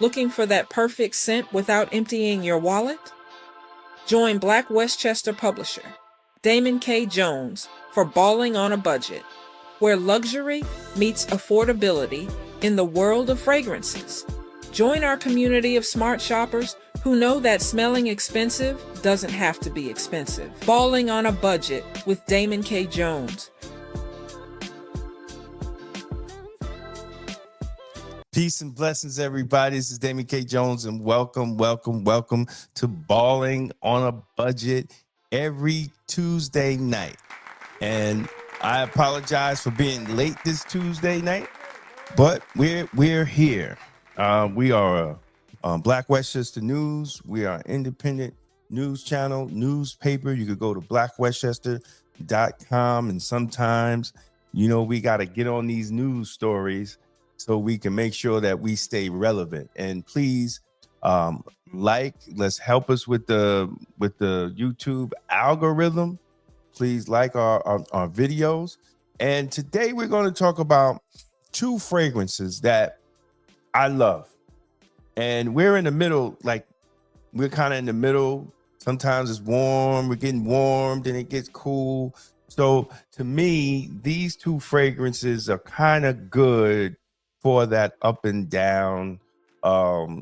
Looking for that perfect scent without emptying your wallet? Join Black Westchester publisher Damon K. Jones for Balling on a Budget, where luxury meets affordability in the world of fragrances. Join our community of smart shoppers who know that smelling expensive doesn't have to be expensive. Balling on a Budget with Damon K. Jones. Peace and blessings, everybody. This is Damon K. Jones, and welcome to Balling on a Budget every Tuesday night. And I apologize for being late this Tuesday night, but we're here. We are Black Westchester News. We are an independent news channel, newspaper. You could go to blackwestchester.com, and sometimes, we got to get on these news stories so we can make sure that we stay relevant. And please, let's help us with the YouTube algorithm. Please like our videos. And today we're going to talk about two fragrances that I love. And we're in the middle, we're kind of in the middle. Sometimes it's warm, we're getting warm, then it gets cool. So to me, these two fragrances are kind of good for that up and down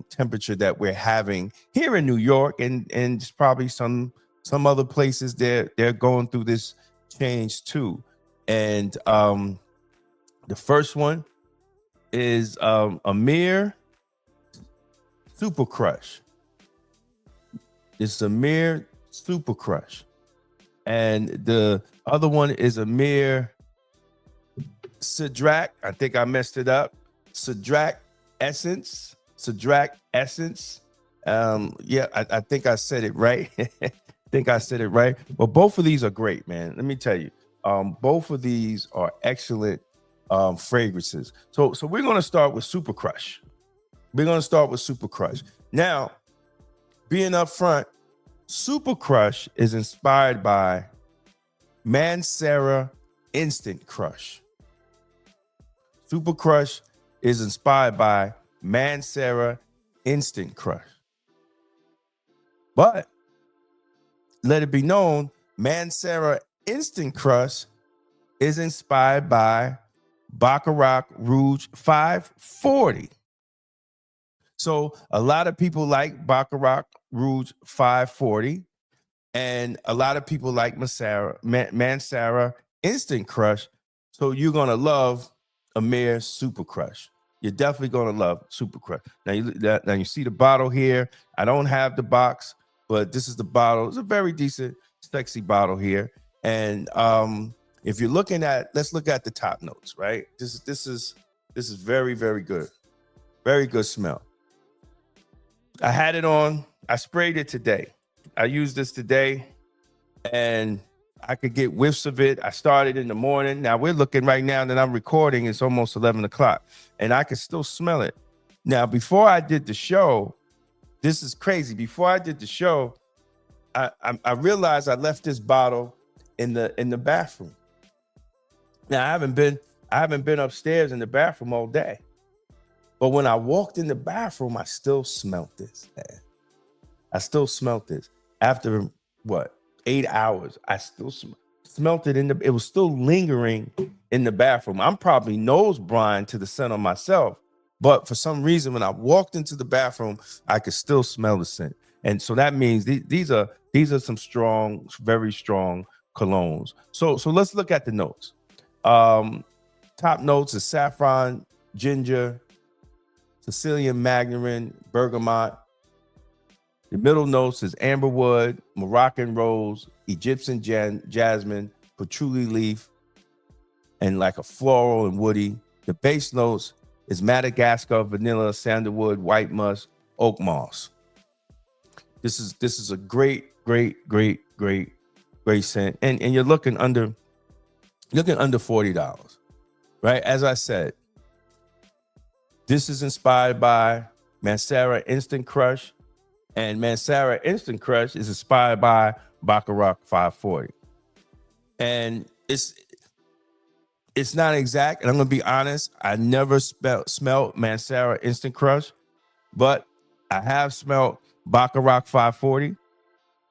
temperature that we're having here in New York, and probably some other places they're going through this change too. And the first one is EMIR Super Crush. It's EMIR Super Crush, and the other one is EMIR Cedrat. I think I messed it up. Cedrat Essence. I think I said it right. Well, both of these are great, man. Let me tell you, both of these are excellent fragrances. So we're going to start with Super Crush. Now, being up front, Super Crush is inspired by Mancera Instant Crush. Super Crush is inspired by Mancera Instant Crush. But let it be known, Mancera Instant Crush is inspired by Baccarat Rouge 540. So a lot of people like Baccarat Rouge 540, and a lot of people like Mancera Instant Crush. So you're going to love EMIR Super Crush. You're definitely going to love Super Crush. Now you see the bottle here. I don't have the box, but this is the bottle. It's a very decent, sexy bottle here. And if you're looking at, let's look at the top notes, right? This is very, very good. Very good smell. I had it on. I sprayed it today. I used this today, and I could get whiffs of it. I started in the morning. Now we're looking right now that I'm recording. It's almost 11 o'clock, and I can still smell it. Now, before I did the show, this is crazy. Before I did the show, I realized I left this bottle in the bathroom. Now I haven't been upstairs in the bathroom all day, but when I walked in the bathroom, I still smelled this, man. I still smelled this after 8 hours. I still smelt it it was still lingering in the bathroom. I'm probably nose blind to the scent on myself, but for some reason, when I walked into the bathroom, I could still smell the scent. And so that means these are some strong, very strong colognes. So let's look at the notes. Top notes is saffron, ginger, Sicilian mandarin, bergamot. The middle notes is amberwood, Moroccan rose, Egyptian jasmine, patchouli leaf, and like a floral and woody. The base notes is Madagascar, vanilla, sandalwood, white musk, oak moss. This is a great scent. And you're looking under $40, right? As I said, this is inspired by Mancera Instant Crush, and Mancera Instant Crush is inspired by Baccarat 540. And it's not exact, and I'm gonna be honest, I never smelled Mancera Instant Crush, but I have smelled Baccarat 540,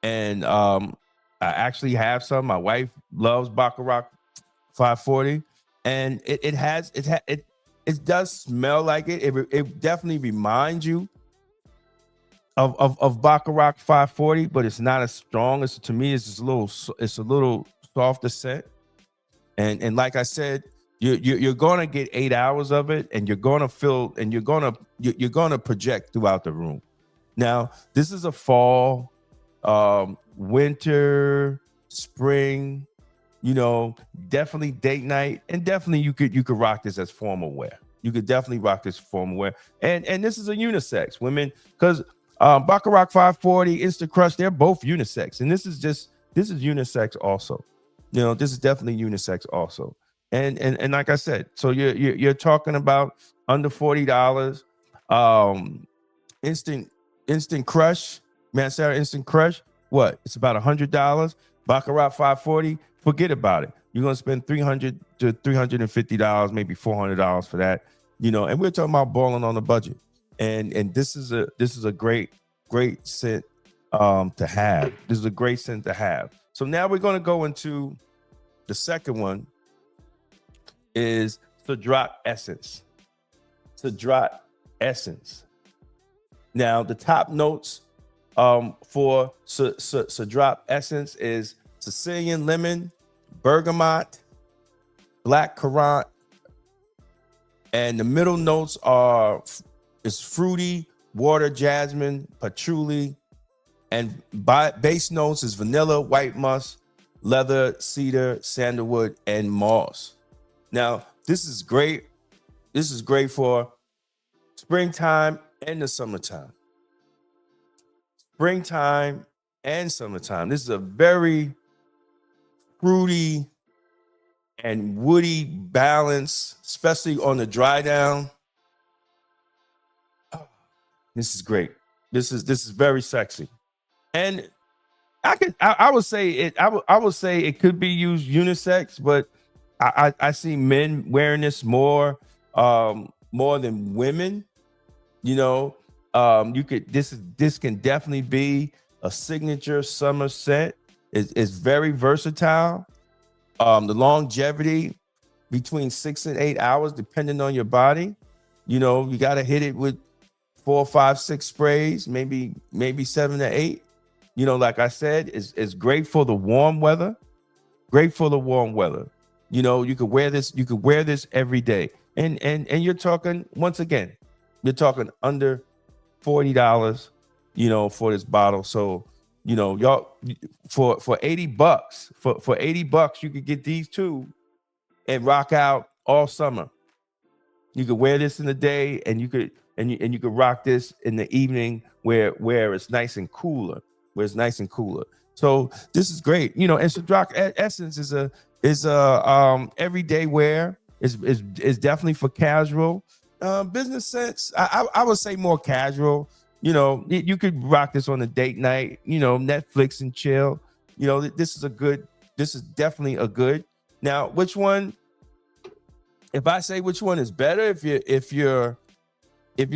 and I actually have some. My wife loves Baccarat 540, and it does smell like it. It definitely reminds you of Baccarat 540, but it's not as strong. It's, to me, it's just it's a little softer scent. And like I said, you're gonna get 8 hours of it, and you're gonna feel, and you're gonna project throughout the room. Now, this is a fall, winter, spring, definitely date night, and definitely you could rock this as formal wear. You could definitely rock this formal wear, and this is a unisex, women, because Baccarat 540, Instant Crush, they're both unisex, and this is unisex also. This is definitely unisex also, and like I said, so you're talking about under $40. Um, Instant Crush, Mancera Instant Crush, what? It's about $100. Baccarat 540, forget about it. You're gonna spend $300 to $350, maybe $400 for that. And we're talking about balling on a budget. And this is a great scent to have. This is a great scent to have. So now we're gonna go into the second one, is Cedrat Essence. Cedrat Essence. Now, the top notes for Cedrat Essence is Sicilian lemon, bergamot, black currant, and the middle notes is fruity, water, jasmine, patchouli, and base notes is vanilla, white musk, leather, cedar, sandalwood, and moss. Now, this is great. This is great for springtime and the summertime. Springtime and summertime. This is a very fruity and woody balance, especially on the dry down. Oh, this is great. This is very sexy. And I would say it could be used unisex, but I see men wearing this more than women. This can definitely be a signature summer scent. It's very versatile. The longevity between 6 and 8 hours, depending on your body. You got to hit it with 4, 5, 6 sprays, maybe 7 to 8. Like I said, it's great for the warm weather. Great for the warm weather. You could wear this. You could wear this every day. And you're talking, once again, you're talking under $40, for this bottle. So, y'all, for $80, for $80, you could get these two and rock out all summer. You could wear this in the day, and you could rock this in the evening where it's nice and cooler. So this is great. And Cedrat Essence is a everyday wear. Is definitely for casual. Business sense, I would say more casual. You could rock this on a date night, Netflix and chill. This is definitely a good. Now, which one, if I say which one is better, if you're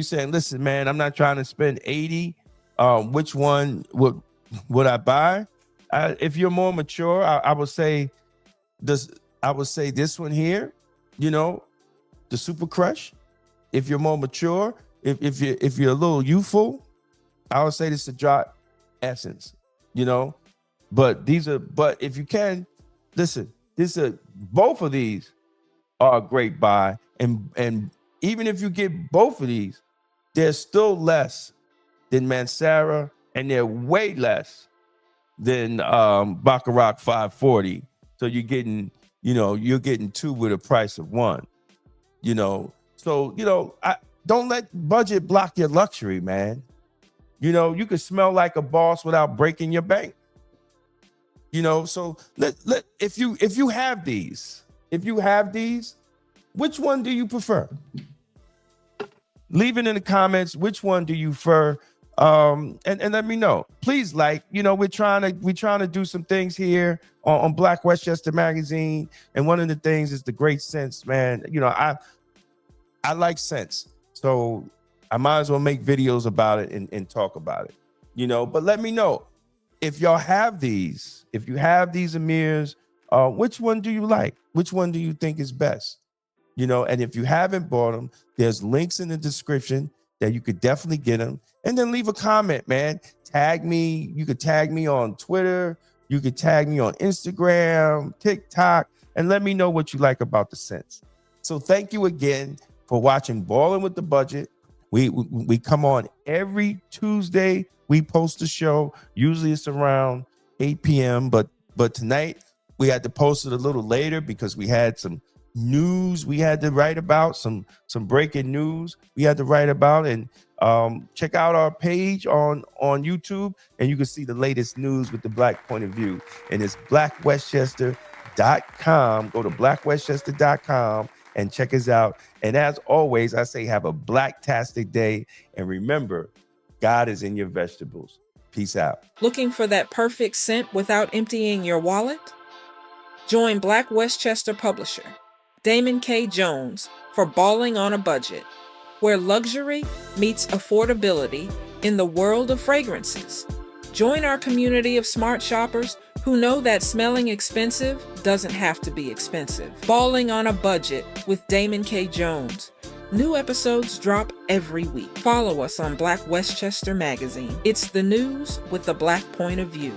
saying, listen, man, I'm not trying to spend 80, which one would I buy? If you're more mature, I would say this one here, the Super Crush. If you're more mature, if you're a little youthful, I would say the Cedrat Essence, But if you can, listen, both of these are a great buy. And even if you get both of these, they're still less than Mancera, and they're way less than Baccarat 540. So you're getting two with a price of one. So I don't let budget block your luxury, man. You could smell like a boss without breaking your bank. So if you have these, which one do you prefer? Leave it in the comments. Which one do you prefer? And let me know. Please, we're trying to do some things here on Black Westchester Magazine. And one of the things is the great scents, man. I like scents. So I might as well make videos about it and talk about it, but let me know if y'all have these. If you have these EMIRs, which one do you like? Which one do you think is best? And if you haven't bought them, there's links in the description that you could definitely get them. And then leave a comment, man. Tag me. You could tag me on Twitter. You could tag me on Instagram, TikTok, and let me know what you like about the scents. So thank you again for watching Ballin' with the Budget. We come on every Tuesday. We post a show. Usually it's around 8 p.m. But tonight we had to post it a little later because we had some news we had to write about, some breaking news we had to write about. And check out our page on YouTube, and you can see the latest news with the Black point of view. And it's blackwestchester.com. Go to blackwestchester.com and check us out. And as always, I say have a blacktastic day. And remember, God is in your vegetables. Peace out. Looking for that perfect scent without emptying your wallet? Join Black Westchester publisher Damon K. Jones for Balling on a Budget, where luxury meets affordability in the world of fragrances. Join our community of smart shoppers who know that smelling expensive doesn't have to be expensive. Balling on a Budget with Damon K. Jones. New episodes drop every week. Follow us on Black Westchester Magazine. It's the news with the Black point of view.